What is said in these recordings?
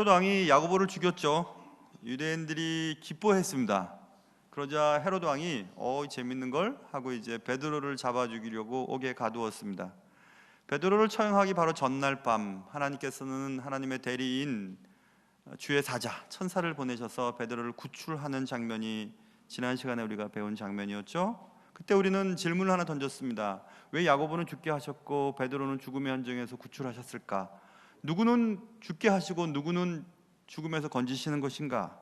헤롯 왕이 야고보를 죽였죠. 유대인들이 기뻐했습니다. 그러자 헤롯 왕이 재밌는 걸 하고 이제 베드로를 잡아 죽이려고 옥에 가두었습니다. 베드로를 처형하기 바로 전날 밤 하나님께서는 하나님의 대리인 주의 사자 천사를 보내셔서 베드로를 구출하는 장면이 지난 시간에 우리가 배운 장면이었죠. 그때 우리는 질문을 하나 던졌습니다. 왜 야고보는 죽게 하셨고 베드로는 죽음의 현장에서 구출하셨을까? 누구는 죽게 하시고 누구는 죽음에서 건지시는 것인가?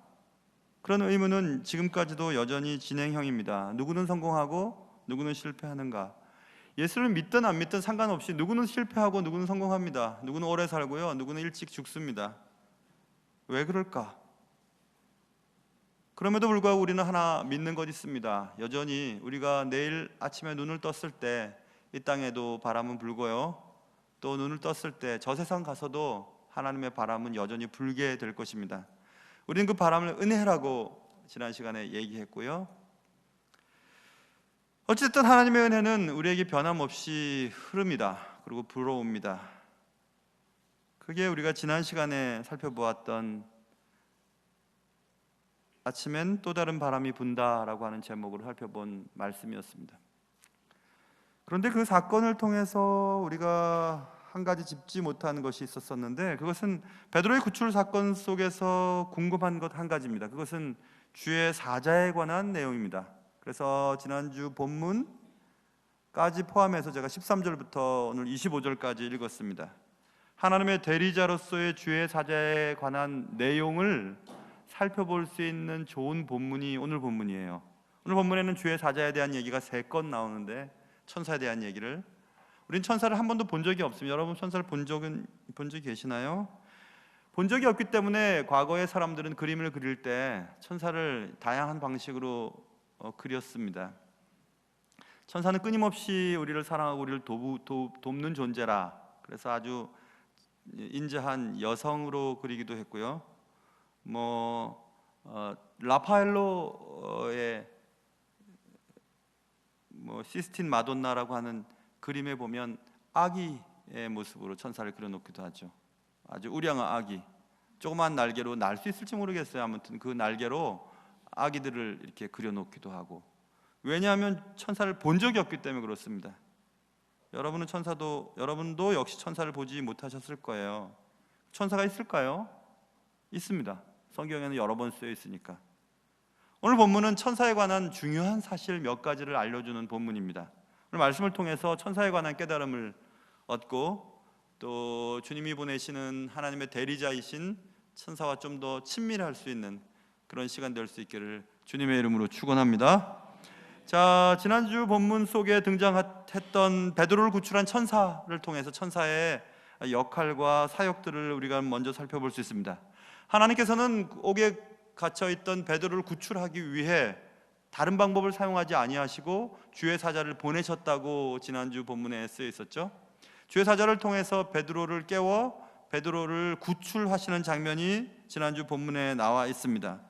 그런 의문은 지금까지도 여전히 진행형입니다. 누구는 성공하고 누구는 실패하는가? 예수를 믿든 안 믿든 상관없이 누구는 실패하고 누구는 성공합니다. 누구는 오래 살고요, 누구는 일찍 죽습니다. 왜 그럴까? 그럼에도 불구하고 우리는 하나 믿는 것 있습니다. 여전히 우리가 내일 아침에 눈을 떴을 때 이 땅에도 바람은 불고요, 또 눈을 떴을 때 저 세상 가서도 하나님의 바람은 여전히 불게 될 것입니다. 우리는 그 바람을 은혜라고 지난 시간에 얘기했고요. 어쨌든 하나님의 은혜는 우리에게 변함없이 흐릅니다. 그리고 불어옵니다. 그게 우리가 지난 시간에 살펴보았던 아침엔 또 다른 바람이 분다라고 하는 제목으로 살펴본 말씀이었습니다. 그런데 그 사건을 통해서 우리가 한 가지 짚지 못한 것이 있었었는데, 그것은 베드로의 구출 사건 속에서 궁금한 것 한 가지입니다. 그것은 주의 사자에 관한 내용입니다. 그래서 지난주 본문까지 포함해서 제가 13절부터 오늘 25절까지 읽었습니다. 하나님의 대리자로서의 주의 사자에 관한 내용을 살펴볼 수 있는 좋은 본문이 오늘 본문이에요. 오늘 본문에는 주의 사자에 대한 얘기가 3건 나오는데, 천사에 대한 얘기를, 우린 천사를 한 번도 본 적이 없습니다. 여러분 천사를 본 적이 계시나요? 본 적이 없기 때문에 과거의 사람들은 그림을 그릴 때 천사를 다양한 방식으로 그렸습니다. 천사는 끊임없이 우리를 사랑하고 우리를 돕는 존재라, 그래서 아주 인자한 여성으로 그리기도 했고요. 라파엘로의 시스틴 마돈나라고 하는 그림에 보면 아기의 모습으로 천사를 그려놓기도 하죠. 아주 우량한 아기, 조그만 날개로 날 수 있을지 모르겠어요. 아무튼 그 날개로 아기들을 이렇게 그려놓기도 하고. 왜냐하면 천사를 본 적이 없기 때문에 그렇습니다. 여러분도 역시 천사를 보지 못하셨을 거예요. 천사가 있을까요? 있습니다. 성경에는 여러 번 쓰여 있으니까. 오늘 본문은 천사에 관한 중요한 사실 몇 가지를 알려주는 본문입니다. 오늘 말씀을 통해서 천사에 관한 깨달음을 얻고, 또 주님이 보내시는 하나님의 대리자이신 천사와 좀 더 친밀할 수 있는 그런 시간 될 수 있기를 주님의 이름으로 축원합니다. 자, 지난주 본문 속에 등장했던 베드로를 구출한 천사를 통해서 천사의 역할과 사역들을 우리가 먼저 살펴볼 수 있습니다. 하나님께서는 옥에 갇혀있던 베드로를 구출하기 위해 다른 방법을 사용하지 아니하시고 주의 사자를 보내셨다고 지난주 본문에 쓰여 있었죠. 주의 사자를 통해서 베드로를 깨워 베드로를 구출하시는 장면이 지난주 본문에 나와 있습니다.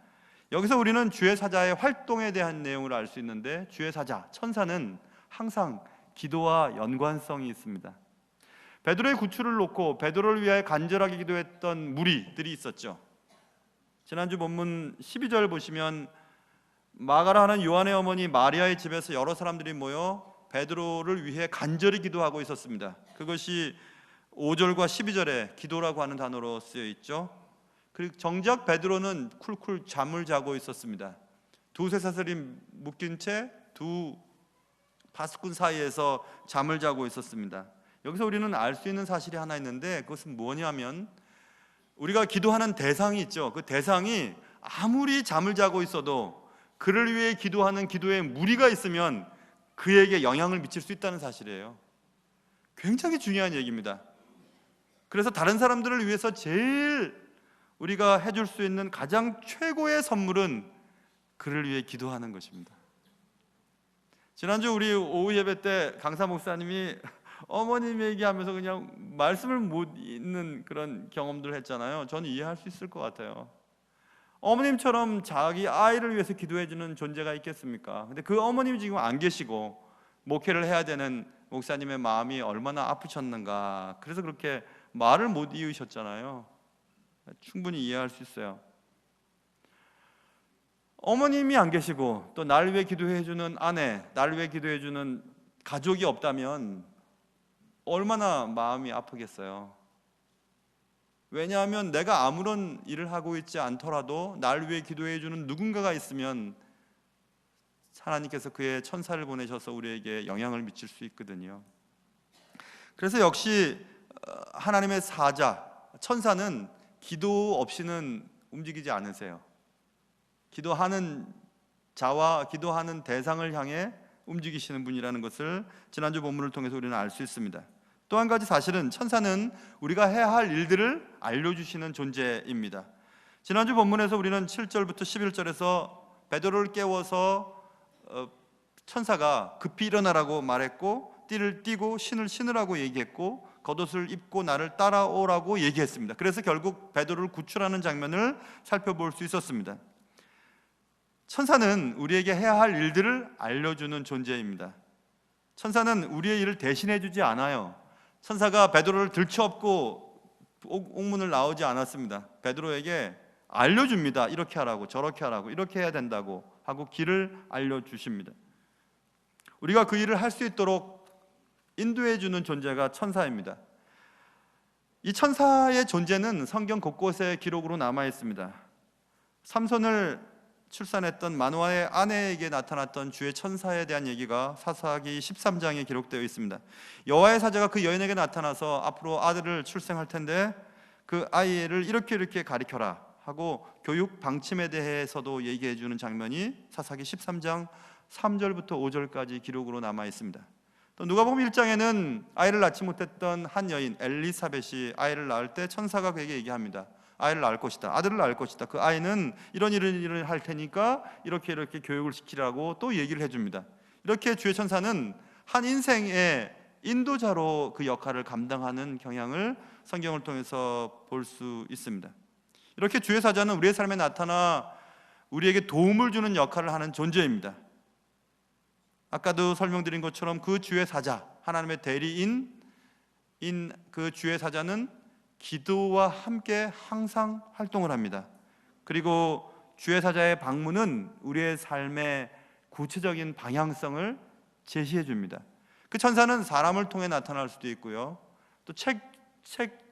여기서 우리는 주의 사자의 활동에 대한 내용을 알 수 있는데, 주의 사자, 천사는 항상 기도와 연관성이 있습니다. 베드로의 구출을 놓고 베드로를 위하여 간절하게 기도했던 무리들이 있었죠. 지난주 본문 12절 보시면 마가라 하는 요한의 어머니 마리아의 집에서 여러 사람들이 모여 베드로를 위해 간절히 기도하고 있었습니다. 그것이 5절과 12절에 기도라고 하는 단어로 쓰여 있죠. 그리고 정작 베드로는 쿨쿨 잠을 자고 있었습니다. 두세 사슬이 묶인 채 두 파수꾼 사이에서 잠을 자고 있었습니다. 여기서 우리는 알 수 있는 사실이 하나 있는데, 그것은 뭐냐면 우리가 기도하는 대상이 있죠. 그 대상이 아무리 잠을 자고 있어도 그를 위해 기도하는 기도에 무리가 있으면 그에게 영향을 미칠 수 있다는 사실이에요. 굉장히 중요한 얘기입니다. 그래서 다른 사람들을 위해서 제일 우리가 해줄 수 있는 가장 최고의 선물은 그를 위해 기도하는 것입니다. 지난주 우리 오후 예배 때 강사 목사님이 어머님 얘기하면서 그냥 말씀을 못 읽는 그런 경험들을 했잖아요. 저는 이해할 수 있을 것 같아요. 어머님처럼 자기 아이를 위해서 기도해 주는 존재가 있겠습니까? 근데 그 어머님이 지금 안 계시고 목회를 해야 되는 목사님의 마음이 얼마나 아프셨는가. 그래서 그렇게 말을 못 이으셨잖아요. 충분히 이해할 수 있어요. 어머님이 안 계시고 또 날 위해 기도해주는 아내, 날 위해 기도해주는 가족이 없다면 얼마나 마음이 아프겠어요. 왜냐하면 내가 아무런 일을 하고 있지 않더라도 날 위해 기도해주는 누군가가 있으면 하나님께서 그의 천사를 보내셔서 우리에게 영향을 미칠 수 있거든요. 그래서 역시 하나님의 사자, 천사는 기도 없이는 움직이지 않으세요. 기도하는 자와 기도하는 대상을 향해 움직이시는 분이라는 것을 지난주 본문을 통해서 우리는 알 수 있습니다. 또 한 가지 사실은 천사는 우리가 해야 할 일들을 알려주시는 존재입니다. 지난주 본문에서 우리는 7절부터 11절에서 베드로를 깨워서 천사가 급히 일어나라고 말했고 띠를 띠고 신을 신으라고 얘기했고 겉옷을 입고 나를 따라오라고 얘기했습니다. 그래서 결국 베드로를 구출하는 장면을 살펴볼 수 있었습니다. 천사는 우리에게 해야 할 일들을 알려주는 존재입니다. 천사는 우리의 일을 대신해 주지 않아요. 천사가 베드로를 들쳐업고 옥문을 나오지 않았습니다. 베드로에게 알려줍니다. 이렇게 하라고, 저렇게 하라고, 이렇게 해야 된다고 하고 길을 알려주십니다. 우리가 그 일을 할 수 있도록 인도해 주는 존재가 천사입니다. 이 천사의 존재는 성경 곳곳에 기록으로 남아 있습니다. 삼손을 출산했던 마노아의 아내에게 나타났던 주의 천사에 대한 얘기가 사사기 13장에 기록되어 있습니다. 여호와의 사자가 그 여인에게 나타나서 앞으로 아들을 출생할 텐데 그 아이를 이렇게 가리켜라 하고 교육 방침에 대해서도 얘기해 주는 장면이 사사기 13장 3절부터 5절까지 기록으로 남아 있습니다. 또 누가복음 1장에는 아이를 낳지 못했던 한 여인 엘리사벳이 아이를 낳을 때 천사가 그에게 얘기합니다. 아이를 낳을 것이다. 아들을 낳을 것이다. 그 아이는 이런 일을 할 테니까 이렇게 교육을 시키라고 또 얘기를 해줍니다. 이렇게 주의 천사는 한 인생의 인도자로 그 역할을 감당하는 경향을 성경을 통해서 볼 수 있습니다. 이렇게 주의 사자는 우리의 삶에 나타나 우리에게 도움을 주는 역할을 하는 존재입니다. 아까도 설명드린 것처럼 그 주의 사자, 하나님의 대리인 그 주의 사자는 기도와 함께 항상 활동을 합니다. 그리고 주의 사자의 방문은 우리의 삶의 구체적인 방향성을 제시해 줍니다. 그 천사는 사람을 통해 나타날 수도 있고요. 또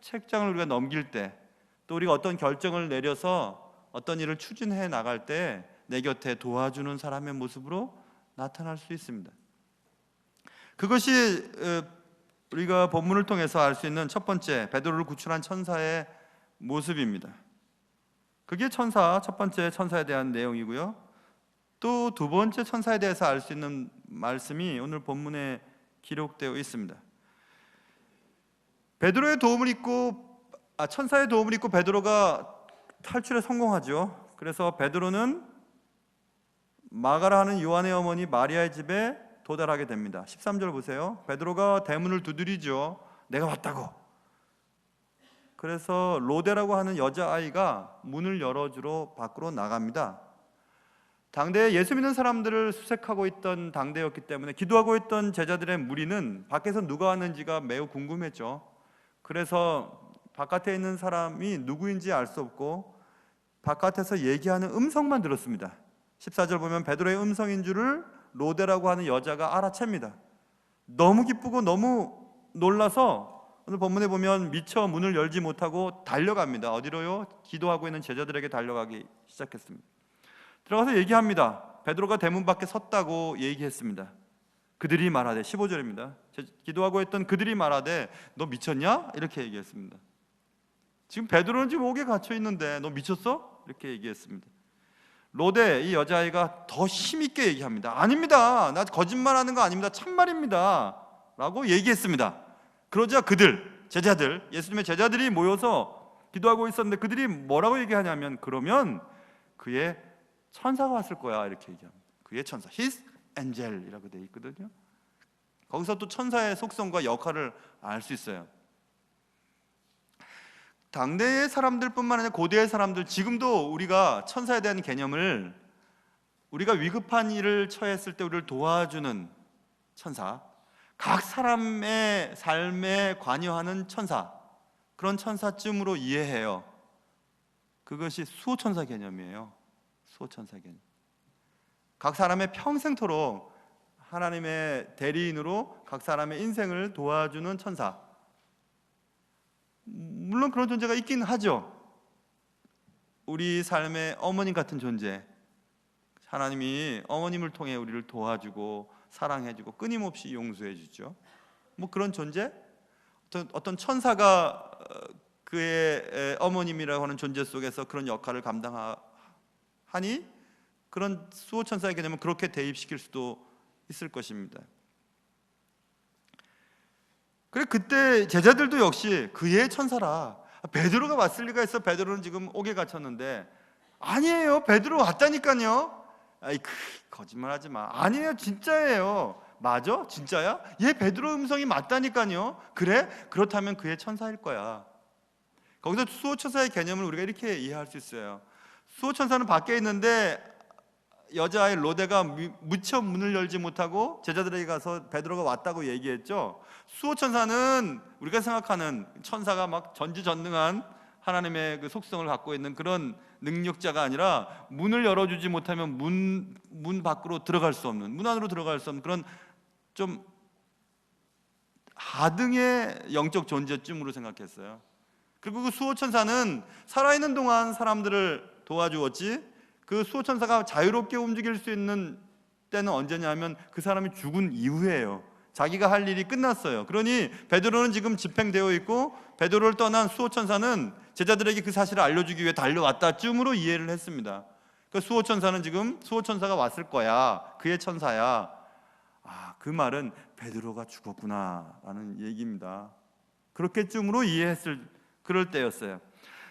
책장을 우리가 넘길 때, 또 우리가 어떤 결정을 내려서 어떤 일을 추진해 나갈 때 내 곁에 도와주는 사람의 모습으로 나타날 수 있습니다. 그것이 우리가 본문을 통해서 알 수 있는 첫 번째 베드로를 구출한 천사의 모습입니다. 그게 첫 번째 천사에 대한 내용이고요. 또 두 번째 천사에 대해서 알 수 있는 말씀이 오늘 본문에 기록되어 있습니다. 천사의 도움을 입고 베드로가 탈출에 성공하죠. 그래서 베드로는 마가라 하는 요한의 어머니 마리아의 집에 도달하게 됩니다. 13절 보세요. 베드로가 대문을 두드리죠. 내가 왔다고. 그래서 로데라고 하는 여자아이가 문을 열어주러 밖으로 나갑니다. 당대에 예수 믿는 사람들을 수색하고 있던 당대였기 때문에 기도하고 있던 제자들의 무리는 밖에서 누가 왔는지가 매우 궁금했죠. 그래서 바깥에 있는 사람이 누구인지 알 수 없고 바깥에서 얘기하는 음성만 들었습니다. 14절 보면 베드로의 음성인 줄을 로데라고 하는 여자가 알아챕니다. 너무 기쁘고 너무 놀라서 오늘 본문에 보면 미처 문을 열지 못하고 달려갑니다. 어디로요? 기도하고 있는 제자들에게 달려가기 시작했습니다. 들어가서 얘기합니다. 베드로가 대문 밖에 섰다고 얘기했습니다. 그들이 말하되 15절입니다. 기도하고 있던 그들이 말하되 너 미쳤냐? 이렇게 얘기했습니다. 지금 베드로는 지금 옥에 갇혀 있는데 너 미쳤어? 이렇게 얘기했습니다. 로데 이 여자아이가 더 힘있게 얘기합니다. 아닙니다. 나 거짓말하는 거 아닙니다. 참말입니다. 라고 얘기했습니다. 그러자 제자들, 예수님의 제자들이 모여서 기도하고 있었는데 그들이 뭐라고 얘기하냐면 그러면 그의 천사가 왔을 거야 이렇게 얘기합니다. 그의 천사, His angel이라고 되어 있거든요. 거기서 또 천사의 속성과 역할을 알 수 있어요. 당대의 사람들뿐만 아니라 고대의 사람들, 지금도 우리가 천사에 대한 개념을 우리가 위급한 일을 처했을 때 우리를 도와주는 천사, 각 사람의 삶에 관여하는 천사, 그런 천사쯤으로 이해해요. 그것이 수호천사 개념이에요. 수호천사 개념. 각 사람의 평생토록 하나님의 대리인으로 각 사람의 인생을 도와주는 천사. 물론 그런 존재가 있긴 하죠. 우리 삶의 어머님 같은 존재. 하나님이 어머님을 통해 우리를 도와주고 사랑해주고 끊임없이 용서해주죠. 뭐 그런 존재? 어떤 천사가 그의 어머님이라고 하는 존재 속에서 그런 역할을 감당하니 그런 수호천사의 개념은 그렇게 대입시킬 수도 있을 것입니다. 그래, 그때 제자들도 역시 그의 천사라. 베드로가 왔을 리가 있어. 베드로는 지금 옥에 갇혔는데. 아니에요, 베드로 왔다니까요. 아이, 거짓말하지 마. 아니에요, 진짜예요. 맞아? 진짜야? 얘 베드로 음성이 맞다니까요. 그래? 그렇다면 그의 천사일 거야. 거기서 수호천사의 개념을 우리가 이렇게 이해할 수 있어요. 수호천사는 밖에 있는데 여자아이 로데가 무척 문을 열지 못하고 제자들에게 가서 베드로가 왔다고 얘기했죠. 수호천사는 우리가 생각하는 천사가 막 전지전능한 하나님의 그 속성을 갖고 있는 그런 능력자가 아니라 문을 열어주지 못하면 문 밖으로 들어갈 수 없는, 문 안으로 들어갈 수 없는 그런 좀 하등의 영적 존재쯤으로 생각했어요. 그리고 그 수호천사는 살아있는 동안 사람들을 도와주었지, 그 수호천사가 자유롭게 움직일 수 있는 때는 언제냐면 그 사람이 죽은 이후에요. 자기가 할 일이 끝났어요. 그러니 베드로는 지금 집행되어 있고 베드로를 떠난 수호천사는 제자들에게 그 사실을 알려주기 위해 달려왔다쯤으로 이해를 했습니다. 그 수호천사는 지금 수호천사가 왔을 거야, 그의 천사야. 그 말은 베드로가 죽었구나라는 얘기입니다. 그렇게쯤으로 이해했을 그럴 때였어요.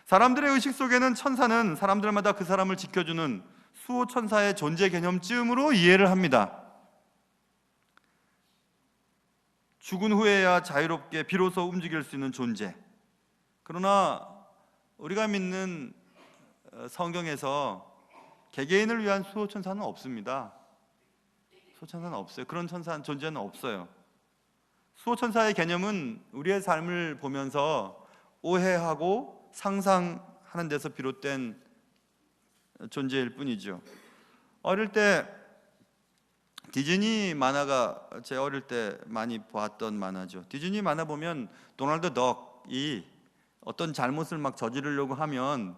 사람들의 의식 속에는 천사는 사람들마다 그 사람을 지켜주는 수호천사의 존재 개념쯤으로 이해를 합니다. 죽은 후에야 자유롭게 비로소 움직일 수 있는 존재. 그러나 우리가 믿는 성경에서 개개인을 위한 수호천사는 없습니다. 수호천사는 없어요. 그런 존재는 없어요. 수호천사의 개념은 우리의 삶을 보면서 오해하고 상상하는 데서 비롯된 존재일 뿐이죠. 어릴 때 디즈니 만화가 제 어릴 때 많이 보았던 만화죠. 디즈니 만화 보면 도널드 덕이 어떤 잘못을 막 저지르려고 하면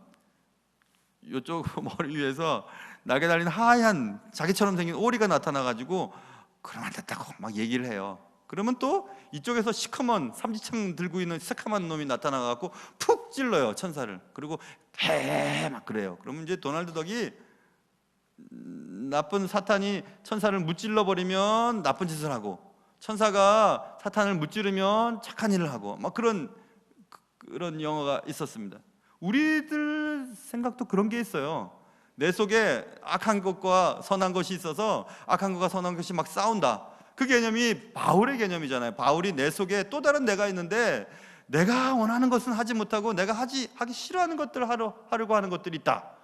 이쪽 머리 위에서 날개 달린 하얀 자기처럼 생긴 오리가 나타나가지고 그럼 안 됐다고 막 얘기를 해요. 그러면 또 이쪽에서 시커먼 삼지창 들고 있는 새카만 놈이 나타나가지고 푹 찔러요, 천사를. 그리고 막 그래요. 그러면 이제 도널드 덕이 나쁜 사탄이 천사를 무찔러 버리면 나쁜 짓을 하고, 천사가 사탄을 무찌르면 착한 일을 하고, 막 그런 영화가 있었습니다. 우리들 생각도 그런 게 있어요. 내 속에 악한 것과 선한 것이 있어서 악한 것과 선한 것이 막 싸운다. 그 개념이 바울의 개념이잖아요. 바울이 내 속에 또 다른 내가 있는데 내가 원하는 것은 하지 못하고 내가 하기 싫어하는 것들을 하려고 하는 것들이 있다.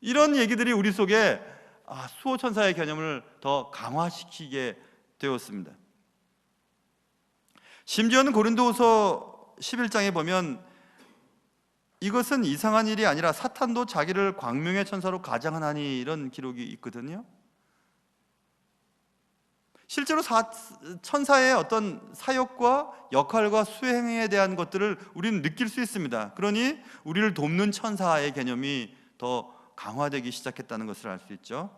이런 얘기들이 우리 속에 수호천사의 개념을 더 강화시키게 되었습니다. 심지어는 고린도후서 11장에 보면 이것은 이상한 일이 아니라 사탄도 자기를 광명의 천사로 가장하나니, 이런 기록이 있거든요. 실제로 천사의 어떤 사역과 역할과 수행에 대한 것들을 우리는 느낄 수 있습니다. 그러니 우리를 돕는 천사의 개념이 더 강화되기 시작했다는 것을 알 수 있죠.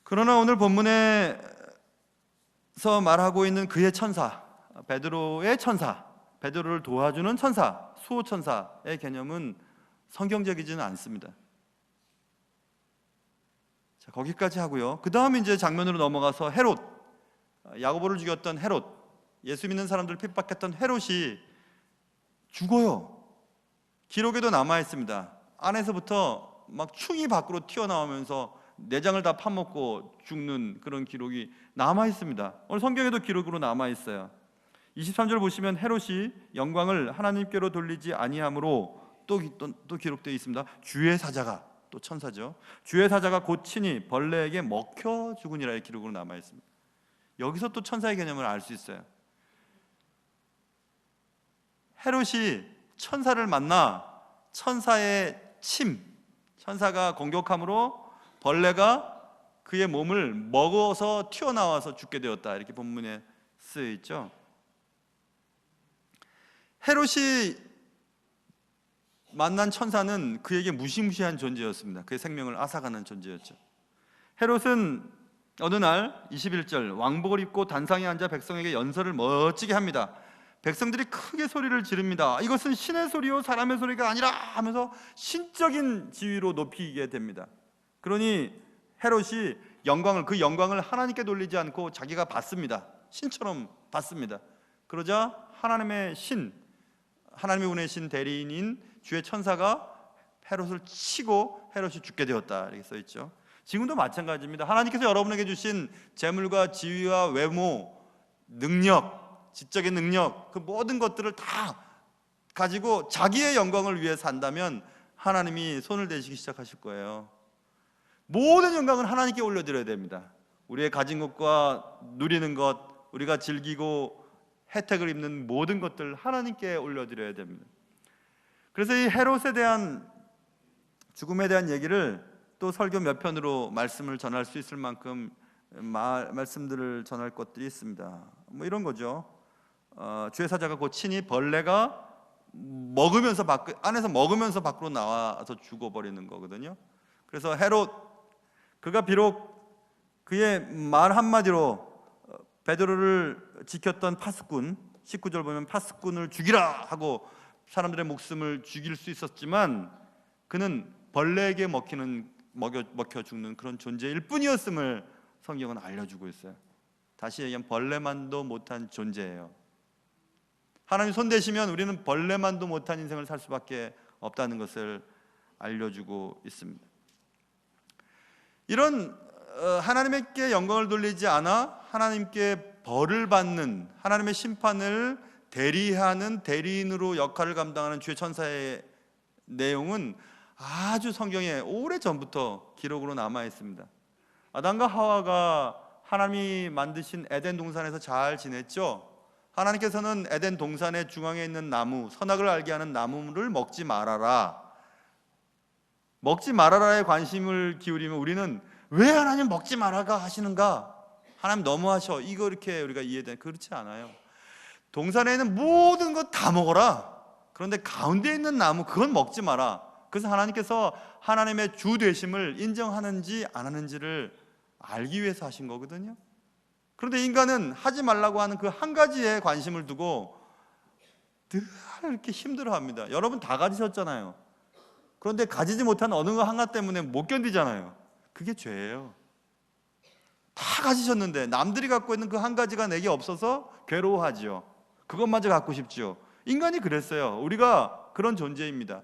그러나 오늘 본문에서 말하고 있는 그의 천사, 베드로의 천사, 베드로를 도와주는 천사, 수호천사의 개념은 성경적이지는 않습니다. 자, 거기까지 하고요. 그 다음 이제 장면으로 넘어가서 헤롯, 야고보를 죽였던 헤롯, 예수 믿는 사람들을 핍박했던 헤롯이 죽어요. 기록에도 남아 있습니다. 안에서부터 막 충이 밖으로 튀어나오면서 내장을 다 파먹고 죽는 그런 기록이 남아 있습니다. 오늘 성경에도 기록으로 남아 있어요. 23절 보시면 헤롯이 영광을 하나님께로 돌리지 아니함으로 또 기록되어 있습니다. 주의 사자가, 또 천사죠, 주의 사자가 곧 친히 벌레에게 먹혀 죽으니라의 기록으로 남아 있습니다. 여기서 또 천사의 개념을 알 수 있어요. 헤롯이 천사를 만나 천사의 침, 천사가 공격함으로 벌레가 그의 몸을 먹어서 튀어나와서 죽게 되었다, 이렇게 본문에 쓰여 있죠. 헤롯이 만난 천사는 그에게 무시무시한 존재였습니다. 그의 생명을 앗아가는 존재였죠. 헤롯은 어느 날 21절 왕복을 입고 단상에 앉아 백성에게 연설을 멋지게 합니다. 백성들이 크게 소리를 지릅니다. 이것은 신의 소리요 사람의 소리가 아니라 하면서 신적인 지위로 높이게 됩니다. 그러니 헤롯이 그 영광을 하나님께 돌리지 않고 자기가 받습니다. 신처럼 받습니다. 그러자 하나님의 보내신 대리인인 주의 천사가 헤롯을 치고 헤롯이 죽게 되었다, 이렇게 써 있죠. 지금도 마찬가지입니다. 하나님께서 여러분에게 주신 재물과 지위와 외모, 능력, 지적인 능력, 그 모든 것들을 다 가지고 자기의 영광을 위해 산다면 하나님이 손을 대시기 시작하실 거예요. 모든 영광은 하나님께 올려드려야 됩니다. 우리의 가진 것과 누리는 것, 우리가 즐기고 혜택을 입는 모든 것들 하나님께 올려드려야 됩니다. 그래서 이 헤롯에 대한 죽음에 대한 얘기를 또 설교 몇 편으로 말씀을 전할 수 있을 만큼 말씀들을 전할 것들이 있습니다. 뭐 이런 거죠. 주의 사자가 곧 친히 벌레가 안에서 먹으면서 밖으로 나와서 죽어버리는 거거든요. 그래서 헤롯, 그가 비록 그의 말 한마디로 베드로를 지켰던 파수꾼, 19절 보면 파수꾼을 죽이라 하고 사람들의 목숨을 죽일 수 있었지만 그는 벌레에게 먹혀 죽는 그런 존재일 뿐이었음을 성경은 알려주고 있어요. 다시 얘기하면 벌레만도 못한 존재예요. 하나님 손 대시면 우리는 벌레만도 못한 인생을 살 수밖에 없다는 것을 알려주고 있습니다. 이런 하나님께 영광을 돌리지 않아 하나님께 벌을 받는, 하나님의 심판을 대리하는 대리인으로 역할을 감당하는 주의 천사의 내용은 아주 성경에 오래전부터 기록으로 남아 있습니다. 아담과 하와가 하나님이 만드신 에덴 동산에서 잘 지냈죠. 하나님께서는 에덴 동산의 중앙에 있는 나무, 선악을 알게 하는 나무를 먹지 말아라에 관심을 기울이면 우리는 왜 하나님 먹지 말아가 하시는가? 하나님 너무하셔, 이거 이렇게 우리가 이해돼. 그렇지 않아요. 동산에 있는 모든 것 다 먹어라. 그런데 가운데 있는 나무, 그건 먹지 마라. 그래서 하나님께서 하나님의 주 되심을 인정하는지 안 하는지를 알기 위해서 하신 거거든요. 그런데 인간은 하지 말라고 하는 그 한 가지에 관심을 두고 늘 이렇게 힘들어합니다. 여러분 다 가지셨잖아요. 그런데 가지지 못한 어느 거 하나 때문에 못 견디잖아요. 그게 죄예요. 다 가지셨는데 남들이 갖고 있는 그 한 가지가 내게 없어서 괴로워하지요. 그것마저 갖고 싶지요. 인간이 그랬어요. 우리가 그런 존재입니다.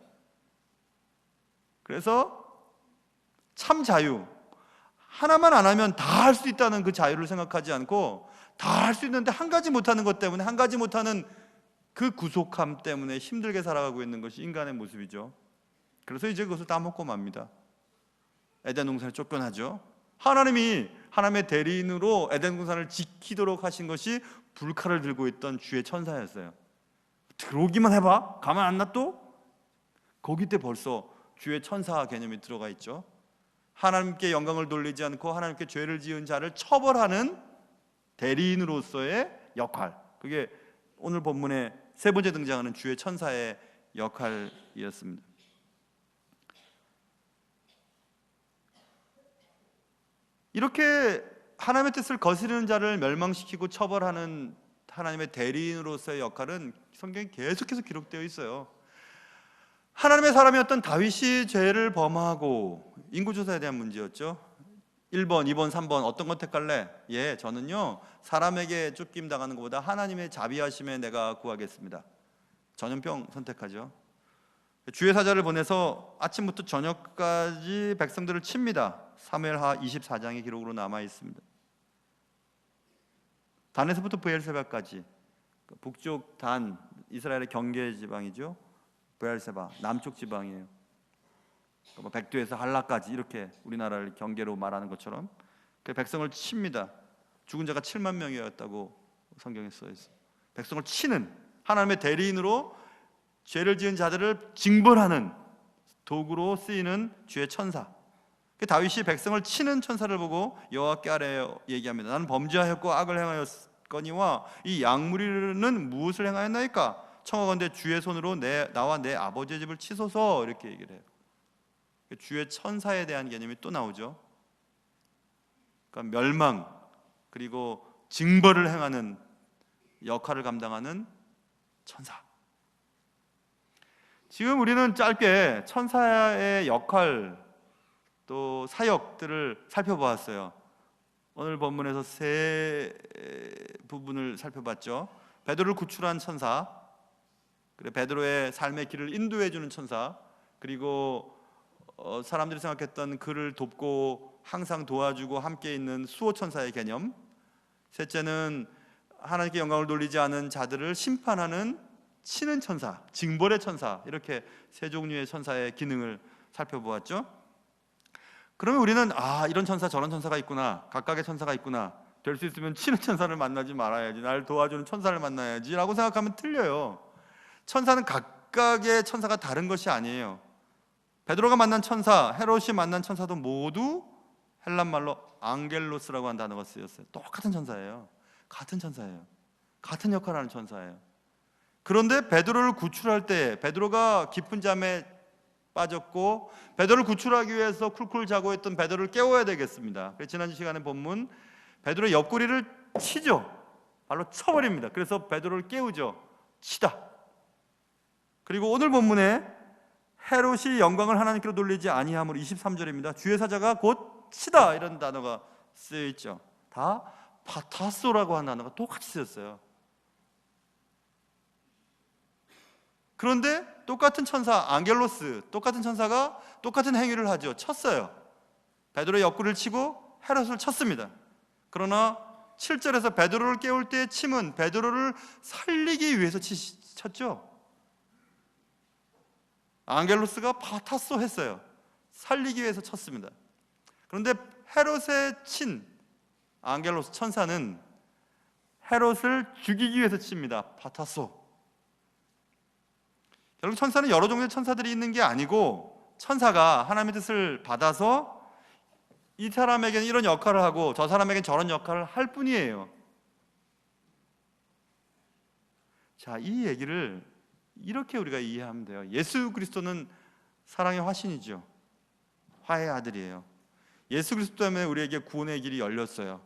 그래서 참 자유, 하나만 안 하면 다 할 수 있다는 그 자유를 생각하지 않고 다 할 수 있는데 한 가지 못하는 것 때문에, 한 가지 못하는 그 구속함 때문에 힘들게 살아가고 있는 것이 인간의 모습이죠. 그래서 이제 그것을 다 먹고 맙니다. 에덴 동산에 쫓겨나죠. 하나님이 하나님의 대리인으로 에덴 동산을 지키도록 하신 것이 불칼을 들고 있던 주의 천사였어요. 들어오기만 해봐, 가만 안 놔둬? 거기 때 벌써 주의 천사 개념이 들어가 있죠. 하나님께 영광을 돌리지 않고 하나님께 죄를 지은 자를 처벌하는 대리인으로서의 역할, 그게 오늘 본문에 세 번째 등장하는 주의 천사의 역할이었습니다. 이렇게 하나님의 뜻을 거스르는 자를 멸망시키고 처벌하는 하나님의 대리인으로서의 역할은 성경에 계속해서 기록되어 있어요. 하나님의 사람이었던 다윗이 죄를 범하고, 인구조사에 대한 문제였죠. 1번, 2번, 3번 어떤 것 택할래? 저는요 사람에게 쫓김 당하는 것보다 하나님의 자비하심에 내가 구하겠습니다. 전염병 선택하죠. 주의 사자를 보내서 아침부터 저녁까지 백성들을 칩니다. 사무엘하 24장의 기록으로 남아 있습니다. 단에서부터 브엘세바까지, 북쪽 단, 이스라엘의 경계 지방이죠. 브엘세바, 남쪽 지방이에요. 백두에서 할라까지, 이렇게 우리나라를 경계로 말하는 것처럼 그 백성을 칩니다. 죽은 자가 7만 명이었다고 성경에 써 있어요. 백성을 치는, 하나님의 대리인으로 죄를 지은 자들을 징벌하는 도구로 쓰이는 주의 천사. 다윗이 백성을 치는 천사를 보고 여호와께 아뢰어 얘기합니다. 나는 범죄하였고 악을 행하였거니와 이 양무리는 무엇을 행하였나이까? 청하건대 주의 손으로 나와 내 아버지의 집을 치소서. 이렇게 얘기를 해요. 주의 천사에 대한 개념이 또 나오죠. 그러니까 멸망 그리고 징벌을 행하는 역할을 감당하는 천사. 지금 우리는 짧게 천사의 역할 또 사역들을 살펴보았어요. 오늘 본문에서 세 부분을 살펴봤죠. 베드로를 구출한 천사, 그리고 베드로의 삶의 길을 인도해 주는 천사, 그리고 사람들이 생각했던 그를 돕고 항상 도와주고 함께 있는 수호 천사의 개념. 셋째는 하나님께 영광을 돌리지 않은 자들을 심판하는 치는 천사, 징벌의 천사. 이렇게 세 종류의 천사의 기능을 살펴보았죠. 그러면 우리는 이런 천사 저런 천사가 있구나, 각각의 천사가 있구나, 될 수 있으면 치는 천사를 만나지 말아야지, 나를 도와주는 천사를 만나야지 라고 생각하면 틀려요. 천사는 각각의 천사가 다른 것이 아니에요. 베드로가 만난 천사, 헤롯이 만난 천사도 모두 헬란 말로 앙겔로스라고 하는 단어가 쓰였어요. 똑같은 천사예요. 같은 천사예요. 같은 역할을 하는 천사예요. 그런데 베드로를 구출할 때 베드로가 깊은 잠에 빠졌고 베드로를 구출하기 위해서 쿨쿨 자고 있던 베드로를 깨워야 되겠습니다. 그래서 지난 시간에 본문 베드로의 옆구리를 치죠. 발로 쳐버립니다. 그래서 베드로를 깨우죠. 치다. 그리고 오늘 본문에 헤롯이 영광을 하나님께로 돌리지 아니함으로 23절입니다. 주의 사자가 곧 치다 이런 단어가 쓰여 있죠. 다 파타소라고 하는 단어가 똑같이 쓰였어요. 그런데 똑같은 천사 앙겔로스, 똑같은 천사가 똑같은 행위를 하죠. 쳤어요. 베드로의 옆구리를 치고 헤롯을 쳤습니다. 그러나 7절에서 베드로를 깨울 때의 침은 베드로를 살리기 위해서 쳤죠. 앙겔로스가 파타소 했어요. 살리기 위해서 쳤습니다. 그런데 헤롯의 친 앙겔로스 천사는 헤롯을 죽이기 위해서 칩니다. 파타소. 결국 천사는 여러 종류의 천사들이 있는 게 아니고 천사가 하나님의 뜻을 받아서 이 사람에게는 이런 역할을 하고 저 사람에게는 저런 역할을 할 뿐이에요. 자, 이 얘기를 이렇게 우리가 이해하면 돼요. 예수 그리스도는 사랑의 화신이죠. 화해의 아들이에요. 예수 그리스도 때문에 우리에게 구원의 길이 열렸어요.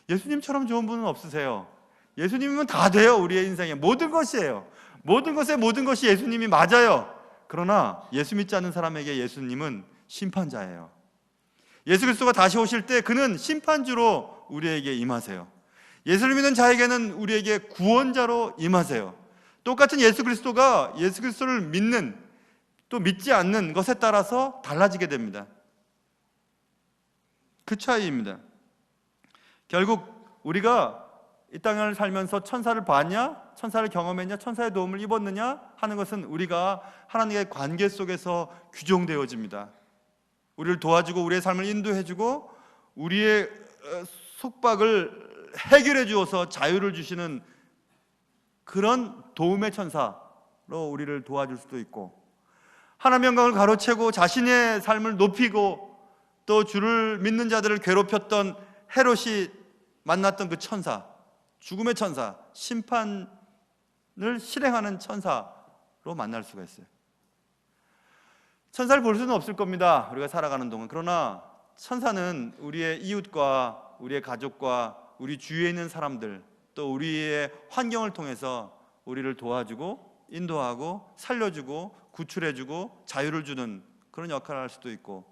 예수님처럼 좋은 분은 없으세요. 예수님이면 다 돼요. 우리의 인생에 모든 것이에요. 모든 것에 모든 것이 예수님이 맞아요. 그러나 예수 믿지 않는 사람에게 예수님은 심판자예요. 예수 그리스도가 다시 오실 때 그는 심판주로 우리에게 임하세요. 예수를 믿는 자에게는 우리에게 구원자로 임하세요. 똑같은 예수 그리스도가 예수 그리스도를 믿는 또 믿지 않는 것에 따라서 달라지게 됩니다. 그 차이입니다. 결국 우리가 이 땅을 살면서 천사를 봤냐? 천사를 경험했냐? 천사의 도움을 입었느냐? 하는 것은 우리가 하나님의 관계 속에서 규정되어집니다. 우리를 도와주고 우리의 삶을 인도해주고 우리의 속박을 해결해 주어서 자유를 주시는 그런 도움의 천사로 우리를 도와줄 수도 있고, 하나님의 영광을 가로채고 자신의 삶을 높이고 또 주를 믿는 자들을 괴롭혔던 헤롯이 만났던 그 천사, 죽음의 천사, 심판을 실행하는 천사로 만날 수가 있어요. 천사를 볼 수는 없을 겁니다, 우리가 살아가는 동안. 그러나 천사는 우리의 이웃과 우리의 가족과 우리 주위에 있는 사람들 또 우리의 환경을 통해서 우리를 도와주고 인도하고 살려주고 구출해주고 자유를 주는 그런 역할을 할 수도 있고,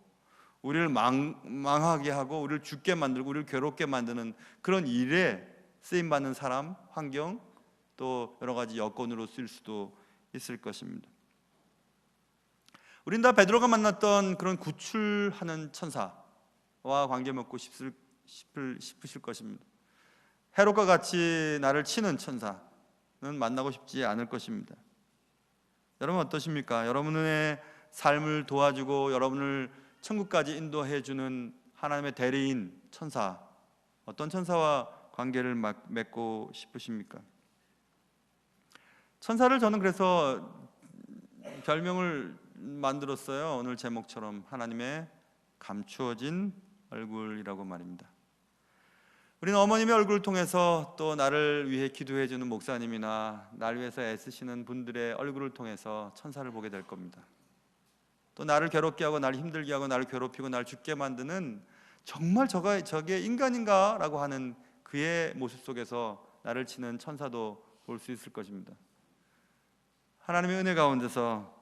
우리를 망하게 하고 우리를 죽게 만들고 우리를 괴롭게 만드는 그런 일에 쓰임받는 사람, 환경 또 여러 가지 여건으로 쓸 수도 있을 것입니다. 우린 다 베드로가 만났던 그런 구출하는 천사와 관계 맺고 싶으실 것입니다. 헤롯과 같이 나를 치는 천사는 만나고 싶지 않을 것입니다. 여러분 어떠십니까? 여러분의 삶을 도와주고 여러분을 천국까지 인도해 주는 하나님의 대리인 천사, 어떤 천사와 관계를 맺고 싶으십니까? 천사를 저는 그래서 별명을 만들었어요. 오늘 제목처럼 하나님의 감추어진 얼굴이라고 말입니다. 우리는 어머님의 얼굴을 통해서 또 나를 위해 기도해 주는 목사님이나 나를 위해서 애쓰시는 분들의 얼굴을 통해서 천사를 보게 될 겁니다. 또 나를 괴롭게 하고 나를 힘들게 하고 나를 괴롭히고 나를 죽게 만드는 정말 저게 인간인가? 라고 하는 그의 모습 속에서 나를 치는 천사도 볼 수 있을 것입니다. 하나님의 은혜 가운데서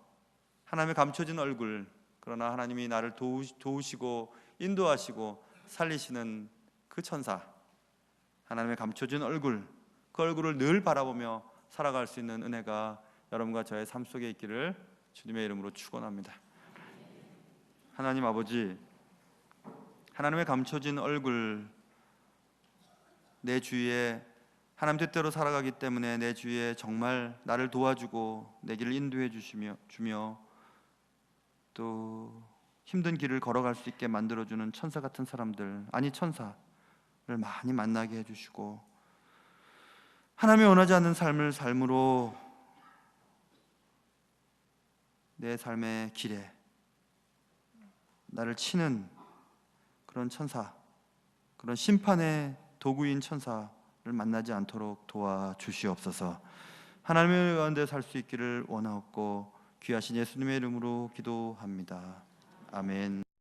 하나님의 감춰진 얼굴, 그러나 하나님이 나를 도우시고 인도하시고 살리시는 그 천사, 하나님의 감춰진 얼굴, 그 얼굴을 늘 바라보며 살아갈 수 있는 은혜가 여러분과 저의 삶 속에 있기를 주님의 이름으로 축원합니다. 하나님 아버지, 하나님의 감춰진 얼굴, 내 주위에 하나님 뜻대로 살아가기 때문에 내 주위에 정말 나를 도와주고 내 길을 인도해 주며 또 힘든 길을 걸어갈 수 있게 만들어주는 천사 같은 사람들, 아니 천사를 많이 만나게 해주시고, 하나님이 원하지 않는 삶으로 내 삶의 길에 나를 치는 그런 천사, 그런 심판의 도구인 천사를 만나지 않도록 도와주시옵소서. 하나님의 가운데 살 수 있기를 원하옵고 귀하신 예수님의 이름으로 기도합니다. 아멘.